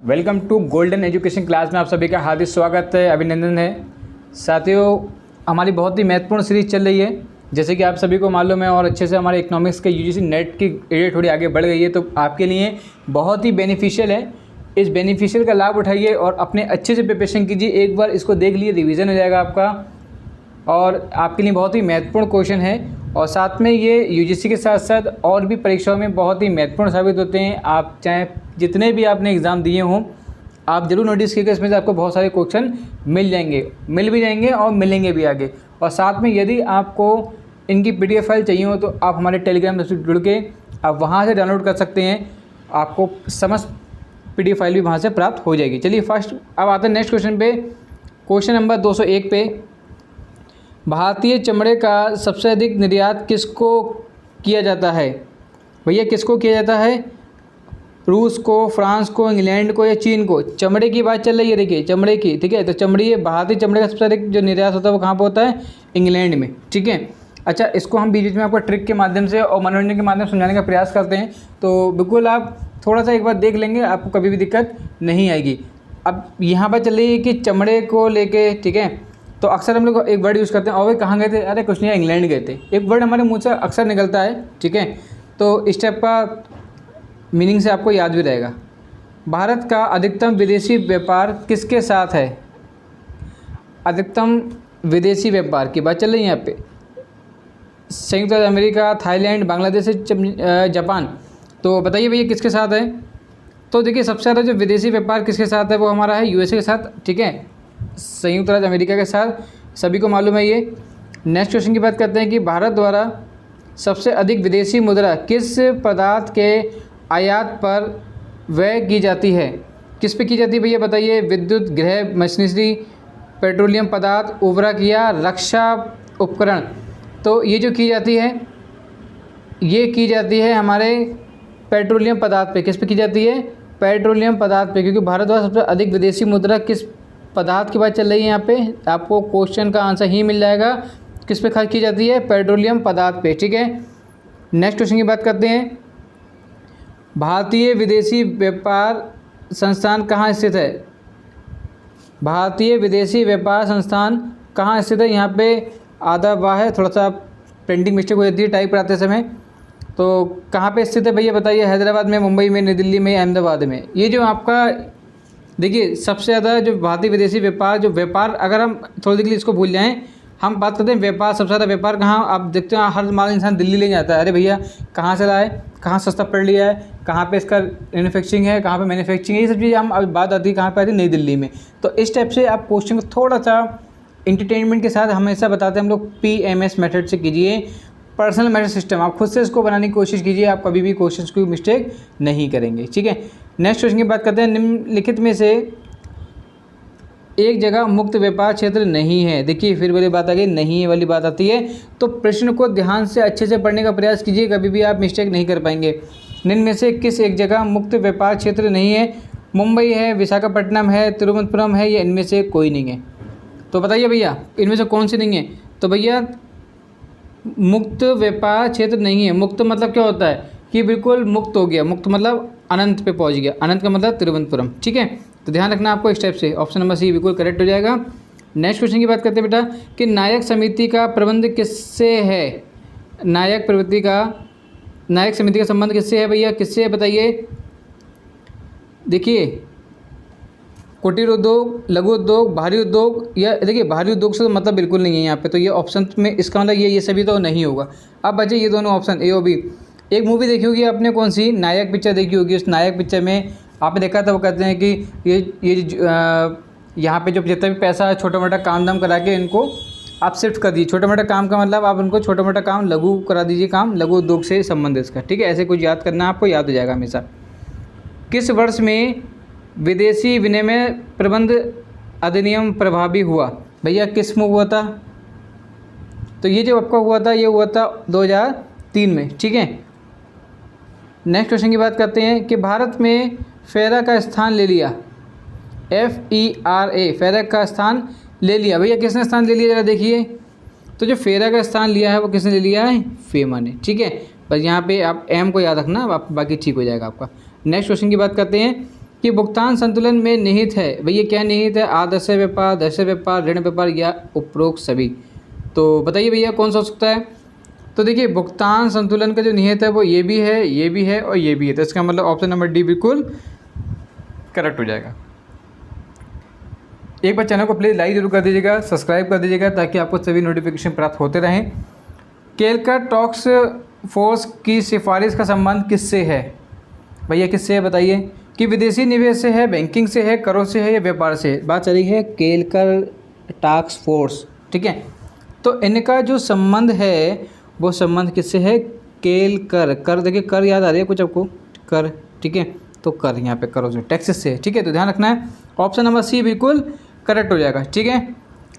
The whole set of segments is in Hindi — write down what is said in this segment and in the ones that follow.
Welcome to golden education class में आप सभी का हार्दिक स्वागत है, अभिनंदन है। साथियों, हमारी बहुत ही महत्वपूर्ण सीरीज़ चल रही है, जैसे कि आप सभी को मालूम है, और अच्छे से हमारे इकोनॉमिक्स के यूजीसी नेट की डेट थोड़ी आगे बढ़ गई है, तो आपके लिए बहुत ही बेनिफिशियल है। इस बेनिफिशियल का लाभ उठाइए और अपने अच्छे से प्रिपरेशन कीजिए। एक बार इसको देख लिए, रिविज़न हो जाएगा आपका, और आपके लिए बहुत ही महत्वपूर्ण क्वेश्चन है। और साथ में ये यूजीसी के साथ साथ और भी परीक्षाओं में बहुत ही महत्वपूर्ण साबित होते हैं। आप चाहे जितने भी आपने एग्ज़ाम दिए हों, आप ज़रूर नोटिस कीजिएगा, इसमें से आपको बहुत सारे क्वेश्चन मिल भी जाएंगे और मिलेंगे भी आगे। और साथ में यदि आपको इनकी PDF फाइल चाहिए हो, तो आप हमारे टेलीग्राम से जुड़ के आप वहाँ से डाउनलोड कर सकते हैं। आपको समस्त PDF फाइल भी वहाँ से प्राप्त हो जाएगी। चलिए फर्स्ट अब आते हैं नेक्स्ट क्वेश्चन पे। क्वेश्चन नंबर 201 पे, भारतीय चमड़े का सबसे अधिक निर्यात किसको किया जाता है? भैया किसको किया जाता है? रूस को, फ्रांस को, इंग्लैंड को या चीन को? चमड़े की बात चल रही है, देखिए चमड़े की, ठीक है। तो चमड़ी, भारतीय चमड़े का सबसे अधिक जो निर्यात होता है वो कहाँ पर होता है? इंग्लैंड में, ठीक है। अच्छा, इसको हम बीच बीच में आपको ट्रिक के माध्यम से और मनोरंजन के माध्यम से समझाने का प्रयास करते हैं, तो बिल्कुल आप थोड़ा सा एक बार देख लेंगे, आपको कभी भी दिक्कत नहीं आएगी। अब यहाँ पर चल रही है कि चमड़े को लेके, ठीक है, तो अक्सर हम लोग एक वर्ड यूज़ करते हैं, और वे कहाँ गए थे? अरे कुछ नहीं, इंग्लैंड गए थे। एक वर्ड हमारे मुँह से अक्सर निकलता है, ठीक है, तो इस टाइप का मीनिंग से आपको याद भी रहेगा। भारत का अधिकतम विदेशी व्यापार किसके साथ है? अधिकतम विदेशी व्यापार की बात चल रही है यहाँ पे। संयुक्त राज्य अमेरिका, थाईलैंड, बांग्लादेश, जापान। तो बताइए भैया किसके साथ है? तो देखिए सबसे ज़्यादा जो विदेशी व्यापार किसके साथ है वो हमारा है USA के साथ, ठीक है, संयुक्त राज्य अमेरिका के साथ, सभी को मालूम है ये। नेक्स्ट क्वेश्चन की बात करते हैं कि भारत द्वारा सबसे अधिक विदेशी मुद्रा किस पदार्थ के आयात पर व्यय की जाती है? किस पे की जाती है भैया बताइए? विद्युत, गृह मशीनरी, पेट्रोलियम पदार्थ, उर्वरक या रक्षा उपकरण। तो ये जो की जाती है, ये की जाती है हमारे पेट्रोलियम पदार्थ पे। किस पे की जाती है? पेट्रोलियम पदार्थ पे, क्योंकि भारत द्वारा सबसे अधिक विदेशी मुद्रा किस पदार्थ की बात चल रही है यहाँ पे, आपको क्वेश्चन का आंसर ही मिल जाएगा। किस पे खर्च की जाती है? पेट्रोलियम पदार्थ पे, ठीक है। नेक्स्ट क्वेश्चन की बात करते हैं, भारतीय विदेशी व्यापार संस्थान कहाँ स्थित है? भारतीय विदेशी व्यापार संस्थान कहाँ स्थित है? यहाँ पे आधा वाह है, थोड़ा सा प्रिंटिंग मिस्टेक हो जाती है टाइप कराते समय। तो कहाँ पे स्थित है भैया बताइए? हैदराबाद में, मुंबई में, नई दिल्ली में, अहमदाबाद में? ये जो आपका देखिए सबसे ज़्यादा जो भारतीय विदेशी व्यापार अगर हम थोड़ी देर के लिए इसको भूल जाएं, हम बात करते हैं व्यापार, सबसे ज़्यादा व्यापार कहाँ आप देखते हैं? हर माल इंसान दिल्ली ले जाता है। अरे भैया कहाँ से लाए, कहाँ सस्ता पड़ लिया है, कहाँ पे इसका मैन्युफैक्चरिंग है, कहाँ पे मैन्युफैक्चरिंग है, ये सब चीज़ें हम अभी बात आती है कहाँ पे आती है? नई दिल्ली में। तो इस टाइप से आप क्वेश्चन को थोड़ा सा इंटरटेनमेंट के साथ हमेशा बताते हैं हम लोग, PMS मेथड से कीजिए, पर्सनल मैटर सिस्टम। आप खुद से इसको बनाने की कोशिश कीजिए, आप कभी भी क्वेश्चन की मिस्टेक नहीं करेंगे, ठीक है। नेक्स्ट क्वेश्चन की बात करते हैं, निम्नलिखित में से एक जगह मुक्त व्यापार क्षेत्र नहीं है। देखिए फिर वाली बात आ गई, नहीं है वाली बात आती है, तो प्रश्न को ध्यान से अच्छे से पढ़ने का प्रयास कीजिए, कभी भी आप मिस्टेक नहीं कर पाएंगे। निम्न में से किस एक जगह मुक्त व्यापार क्षेत्र नहीं है? मुंबई है, विशाखापट्टनम है, तिरुवनंतपुरम है, या इनमें से कोई नहीं है? तो बताइए भैया इनमें से कौन सी नहीं है? तो भैया मुक्त व्यापार क्षेत्र नहीं है। मुक्त मतलब क्या होता है? कि बिल्कुल मुक्त हो गया, मुक्त मतलब अनंत पे पहुंच गया, अनंत का मतलब तिरुवनंतपुरम, ठीक है। तो ध्यान रखना आपको इस टाइप से, ऑप्शन नंबर सी बिल्कुल करेक्ट हो जाएगा। नेक्स्ट क्वेश्चन की बात करते हैं बेटा कि नायक समिति का प्रबंध किससे है? नायक समिति का संबंध किससे है भैया? किससे है बताइए? देखिए कुटीर उद्योग, लघु उद्योग, भारी उद्योग, या देखिए भारी उद्योग से तो मतलब बिल्कुल नहीं है यहाँ पे, तो ये ऑप्शन में इसका मतलब ये सभी तो नहीं होगा। अब बचे ये दोनों ऑप्शन, A और B। एक मूवी देखी होगी आपने, कौन सी? नायक पिक्चर देखी होगी। उस नायक पिक्चर में आपने देखा था, वो कहते हैं कि ये यहाँ पे जो जितना भी पैसा है, छोटा मोटा काम धाम करा के इनको आप शिफ्ट कर दीजिए। छोटा मोटा काम का मतलब आप उनको छोटा मोटा काम लघु करा दीजिए, काम लघु उद्योग से संबंधित इसका, ठीक है। ऐसे कुछ याद करना, आपको याद हो जाएगा हमेशा। किस वर्ष में विदेशी विनिमय प्रबंध अधिनियम प्रभावी हुआ? भैया किस में हुआ था? तो ये जो आपका हुआ था, ये हुआ था 2003 में, ठीक है। नेक्स्ट क्वेश्चन की बात करते हैं कि भारत में फेरा का स्थान ले लिया, FERA, फेरा का स्थान ले लिया। भैया किसने स्थान ले लिया जरा देखिए? तो जो फेरा का स्थान लिया है वो किसने ले लिया है? फेमा ने, ठीक है। बस यहाँ पे आप M को याद रखना, आप बाकी ठीक हो जाएगा आपका। नेक्स्ट क्वेश्चन की बात करते हैं कि भुगतान संतुलन में निहित है। भैया क्या निहित है? आदर्श व्यापार, दर्श व्यापार, ऋण व्यापार या उपरोक्त सभी। तो बताइए भैया कौन सा हो सकता है? तो देखिए भुगतान संतुलन का जो निहित है वो ये भी है, ये भी है और ये भी है। तो इसका मतलब ऑप्शन नंबर डी बिल्कुल करेक्ट हो जाएगा। एक बार चैनल को प्लीज़ लाइक जरूर कर दीजिएगा, सब्सक्राइब कर दीजिएगा ताकि आपको सभी नोटिफिकेशन प्राप्त होते रहें। केलकर टॉक्स फोर्स की सिफारिश का संबंध किससे है? भैया किससे है बताइए? कि विदेशी निवेश से है, बैंकिंग से है, करों से है या व्यापार से? बात चल रही है केलकर टास्क फोर्स, ठीक है। तो इनका जो संबंध है वो संबंध किससे है? केलकर, कर देखिए कर याद आ रही है कुछ आपको? कर, ठीक है। तो कर यहाँ पे करो जो टैक्सेस से, ठीक है। तो ध्यान रखना है, ऑप्शन नंबर सी बिल्कुल करेक्ट हो जाएगा, ठीक है।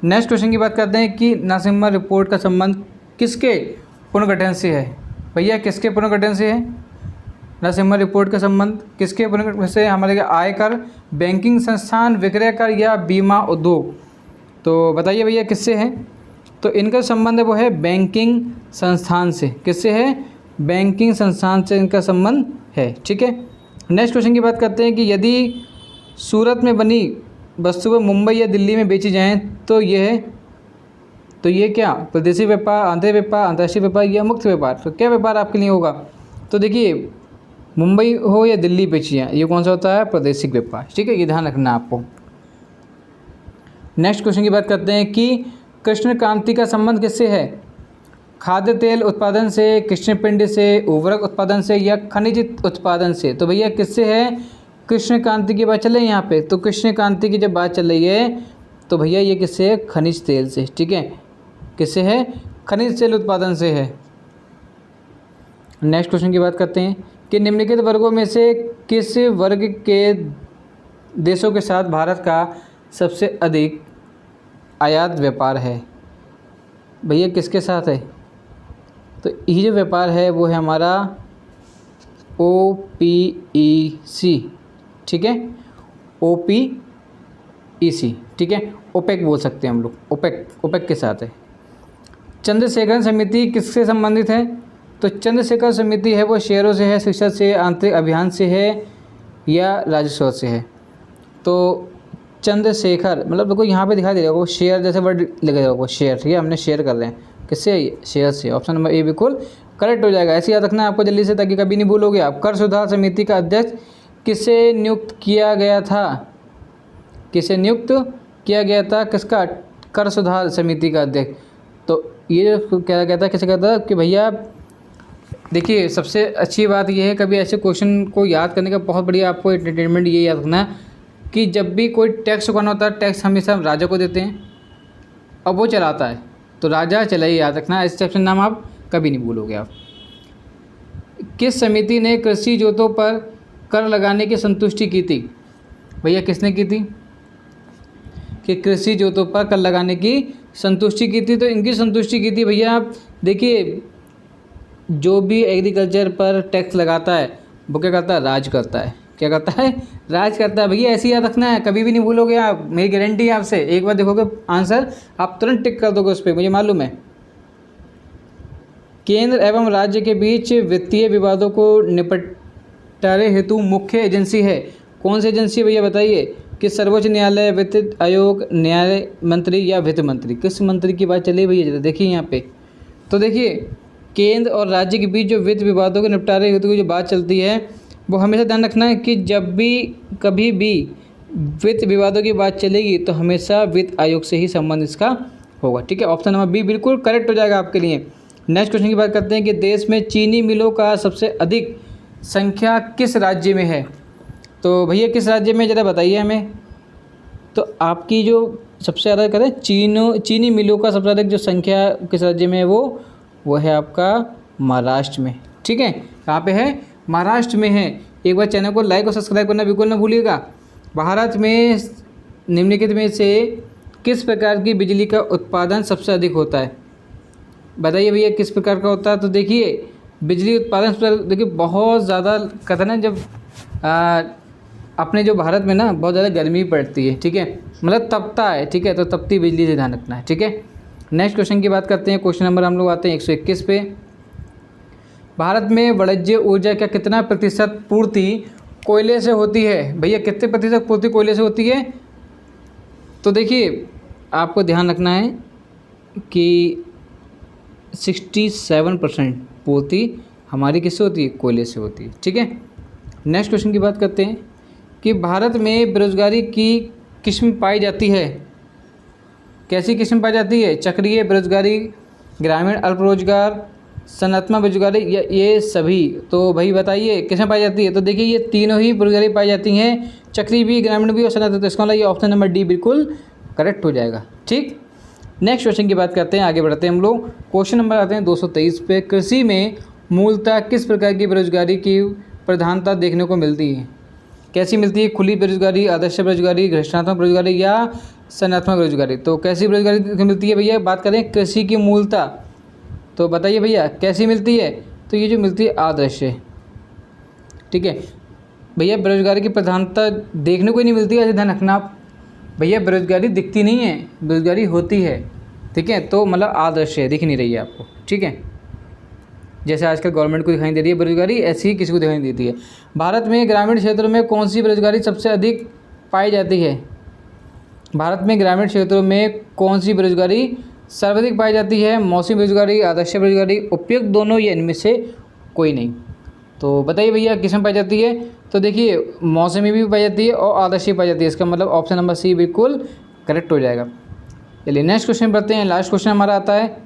नेक्स्ट क्वेश्चन की बात करते हैं कि नासिम्मा रिपोर्ट का संबंध किसके पुनर्गठन से है? भैया किसके पुनर्गठन से है? नासिम्मा रिपोर्ट का संबंध किसके पुनर्गठन से? हमारे आयकर, बैंकिंग संस्थान, विक्रय कर या बीमा उद्योग? तो बताइए भैया किससे है? तो इनका संबंध वो है बैंकिंग संस्थान से। किससे है? बैंकिंग संस्थान से इनका संबंध है, ठीक है। नेक्स्ट क्वेश्चन की बात करते हैं कि यदि सूरत में बनी वस्तुएं मुंबई या दिल्ली में बेची जाएं तो ये क्या? विदेशी व्यापार, आंतरिक व्यापार, अंतर्राष्ट्रीय व्यापार या मुक्त व्यापार? तो क्या व्यापार आपके लिए होगा? तो देखिए मुंबई हो या दिल्ली बेची जाए, ये कौन सा होता है? प्रादेशिक व्यापार, ठीक है। ये ध्यान रखना है आपको। नेक्स्ट क्वेश्चन की बात करते हैं कि कृष्ण क्रांति का संबंध किससे है? खाद्य तेल उत्पादन से, कृष्ण पिंड से, उर्वरक उत्पादन से या खनिज उत्पादन से? तो भैया किससे है? कृष्ण क्रांति की बात चल रही है यहाँ पे। तो कृष्ण क्रांति की जब बात चल रही है तो भैया ये किससे है? खनिज तेल से, ठीक है। किससे है? खनिज तेल उत्पादन से है। नेक्स्ट क्वेश्चन की बात करते हैं कि निम्नलिखित वर्गों में से किस वर्ग के देशों के साथ भारत का सबसे अधिक आयात व्यापार है? भैया किसके साथ है? तो ये जो व्यापार है वो है हमारा OPEC, ठीक है। OPEC, ठीक है। ओपेक बोल सकते हैं हम लोग, ओपेक के साथ है। चंद्रशेखर समिति किससे संबंधित है? तो चंद्रशेखर समिति है वो शेयरों से है, शिक्षा से, आंतरिक अभियान से है या राजस्व से है? तो चंद्रशेखर मतलब देखो यहाँ पे दिखाई दे रहा होगा शेयर जैसे वर्ड लगे होगा शेयर, ठीक है। हमने शेयर कर रहे हैं किससे? शेयर से। ऑप्शन नंबर ए बिल्कुल करेक्ट हो जाएगा। ऐसे याद रखना है आपको जल्दी से ताकि कभी नहीं भूलोगे आप। कर सुधार समिति का अध्यक्ष किसे नियुक्त किया गया था? किसे नियुक्त किया गया था? किसका? कर सुधार समिति का अध्यक्ष। तो ये जो क्या कहता है, किसे कहता है कि भैया देखिए सबसे अच्छी बात यह है कभी ऐसे क्वेश्चन को याद करने का बहुत बढ़िया आपको एंटरटेनमेंट ये याद रखना है कि जब भी कोई टैक्स चुकाना होता है टैक्स हमेशा राजा को देते हैं और वो चलाता है, तो राजा चलाइए, याद रखना। इस सेक्शन नाम आप कभी नहीं भूलोगे आप। किस समिति ने कृषि जोतों पर कर लगाने की संतुष्टि की थी? भैया किसने की थी? कि कृषि जोतों पर कर लगाने की संतुष्टि की थी। तो इनकी संतुष्टि की थी भैया आप देखिए जो भी एग्रीकल्चर पर टैक्स लगाता है वो क्या करता है? राज करता है। क्या करता है? राज करता है। भैया ऐसे याद रखना है, कभी भी नहीं भूलोगे आप, मेरी गारंटी है आपसे। एक बार देखोगे आंसर आप तुरंत टिक कर दोगे उस पर, मुझे मालूम है। केंद्र एवं राज्य के बीच वित्तीय विवादों को निपटारे हेतु मुख्य एजेंसी है, कौन सी एजेंसी है भैया बताइए? कि सर्वोच्च न्यायालय, वित्त आयोग, न्याय मंत्री या वित्त मंत्री? किस मंत्री की बात चली भैया? देखिए यहाँ पे तो देखिए केंद्र और राज्य के बीच जो वित्त विवादों के निपटारे हेतु की जो बात चलती है वो हमेशा ध्यान रखना है कि जब भी कभी भी वित्त विवादों की बात चलेगी तो हमेशा वित्त आयोग से ही संबंध इसका होगा, ठीक है। ऑप्शन नंबर बी बिल्कुल करेक्ट हो जाएगा आपके लिए। नेक्स्ट क्वेश्चन की बात करते हैं कि देश में चीनी मिलों का सबसे अधिक संख्या किस राज्य में है? तो भैया किस राज्य में ज़रा बताइए हमें। तो आपकी जो सबसे ज़्यादा करें चीनी मिलों का सबसे अधिक जो संख्या किस राज्य में है वो है आपका महाराष्ट्र में, ठीक है। कहाँ पे है? महाराष्ट्र में है। एक बार चैनल को लाइक और सब्सक्राइब करना बिल्कुल ना भूलिएगा। भारत में निम्नलिखित में से किस प्रकार की बिजली का उत्पादन सबसे अधिक होता है? बताइए भैया किस प्रकार का होता है? तो देखिए बिजली उत्पादन देखिए बहुत ज़्यादा कहते हैं जब अपने जो भारत में ना बहुत ज़्यादा गर्मी पड़ती है, ठीक है, मतलब तपता है, ठीक है। तो तपती बिजली से ध्यान रखना है, ठीक है। नेक्स्ट क्वेश्चन की बात करते हैं। क्वेश्चन नंबर हम लोग आते हैं 121 पे। भारत में वाणिज्य ऊर्जा का कितना प्रतिशत पूर्ति कोयले से होती है। भैया कितने प्रतिशत पूर्ति कोयले से होती है? तो देखिए आपको ध्यान रखना है कि 67% पूर्ति हमारी किससे होती है? कोयले से होती है। ठीक है, नेक्स्ट क्वेश्चन की बात करते हैं कि भारत में बेरोजगारी की किस्म पाई जाती है। कैसी किस्म पाई जाती है? चक्रीय बेरोजगारी, ग्रामीण अल्प रोजगार, संगठनात्मक बेरोजगारी या ये सभी? तो भाई बताइए किसमें पाई जाती है? तो देखिए ये तीनों ही बेरोजगारी पाई जाती हैं, चक्रीय भी, ग्रामीण भी और संगठनात्मक। तो इसका मतलब ये ऑप्शन नंबर डी बिल्कुल करेक्ट हो जाएगा। ठीक, नेक्स्ट क्वेश्चन की बात करते हैं, आगे बढ़ते हैं हम लोग। क्वेश्चन नंबर आते हैं 223 पे। कृषि में मूलतः किस प्रकार की बेरोजगारी की प्रधानता देखने को मिलती है? कैसी मिलती है? खुली बेरोजगारी, आदर्श बेरोजगारी, घोषणात्मक बेरोजगारी या संगठनात्मक बेरोजगारी? तो कैसी बेरोजगारी मिलती है भैया? बात करें कृषि की मूलतः, तो बताइए भैया कैसी मिलती है? तो ये जो मिलती है आदर्श है। ठीक है भैया, बेरोजगारी की प्रधानता देखने को ही नहीं मिलती है, ध्यान रखना आप। भैया बेरोजगारी दिखती नहीं है, बेरोजगारी होती है। ठीक है, तो मतलब आदर्श है, दिख नहीं रही है आपको। ठीक है, जैसे आजकल गवर्नमेंट को दिखाई दे रही है बेरोजगारी, ऐसी ही किसी को दिखाई देती है। भारत में ग्रामीण क्षेत्रों में कौन सी बेरोजगारी सबसे अधिक पाई जाती है? भारत में ग्रामीण क्षेत्रों में कौन सी बेरोजगारी सर्वाधिक पाई जाती है? मौसमी बेरोजगारी, आदर्श बेरोजगारी, उपयुक्त दोनों या इनमें से कोई नहीं? तो बताइए भैया किस में पाई जाती है? तो देखिए मौसमी भी पाई जाती है और आदर्श भी पाई जाती है। इसका मतलब ऑप्शन नंबर सी बिल्कुल करेक्ट हो जाएगा। चलिए नेक्स्ट क्वेश्चन बढ़ते हैं। लास्ट क्वेश्चन हमारा आता है,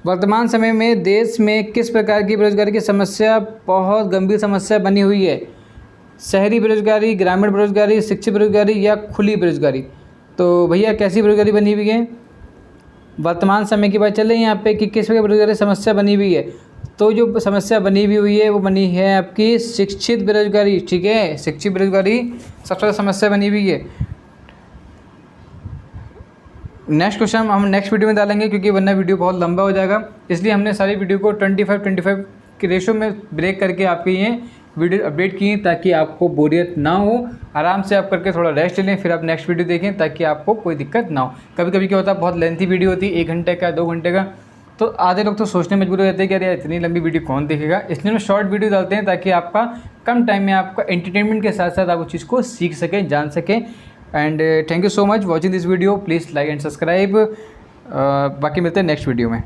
वर्तमान समय में देश में किस प्रकार की बेरोजगारी की समस्या बहुत गंभीर समस्या बनी हुई है? शहरी बेरोजगारी, ग्रामीण बेरोजगारी, शिक्षित बेरोजगारी या खुली बेरोजगारी? तो भैया कैसी बेरोजगारी बनी हुई है? वर्तमान समय की बात चल रही है यहाँ पे कि किस प्रकार बेरोजगारी समस्या बनी हुई है। तो जो समस्या बनी हुई है वो बनी है आपकी शिक्षित बेरोजगारी। ठीक है, शिक्षित बेरोजगारी सबसे ज़्यादा समस्या बनी हुई है। नेक्स्ट क्वेश्चन हम नेक्स्ट वीडियो में डालेंगे क्योंकि वरना वीडियो बहुत लंबा हो जाएगा, इसलिए हमने सारी वीडियो को 25-25 के रेशो में ब्रेक करके आपके ये वीडियो अपडेट किए ताकि आपको बोरियत ना हो। आराम से आप करके थोड़ा रेस्ट लें, फिर आप नेक्स्ट वीडियो देखें ताकि आपको कोई दिक्कत ना हो। कभी कभी क्या होता है, बहुत लेंथी वीडियो होती है, 1 घंटे का 2 घंटे का, तो आधे लोग तो सोचने मजबूर हो जाते हैं कि अरे इतनी लंबी वीडियो कौन देखेगा। इसलिए हम शॉर्ट वीडियो डालते हैं ताकि आपका कम टाइम में आपका एंटरटेनमेंट के साथ साथ आप उस चीज़ को सीख सकें, जान सकें। And thank you so much watching this video. Please like and subscribe. बाकी मिलते हैं नेक्स्ट वीडियो में।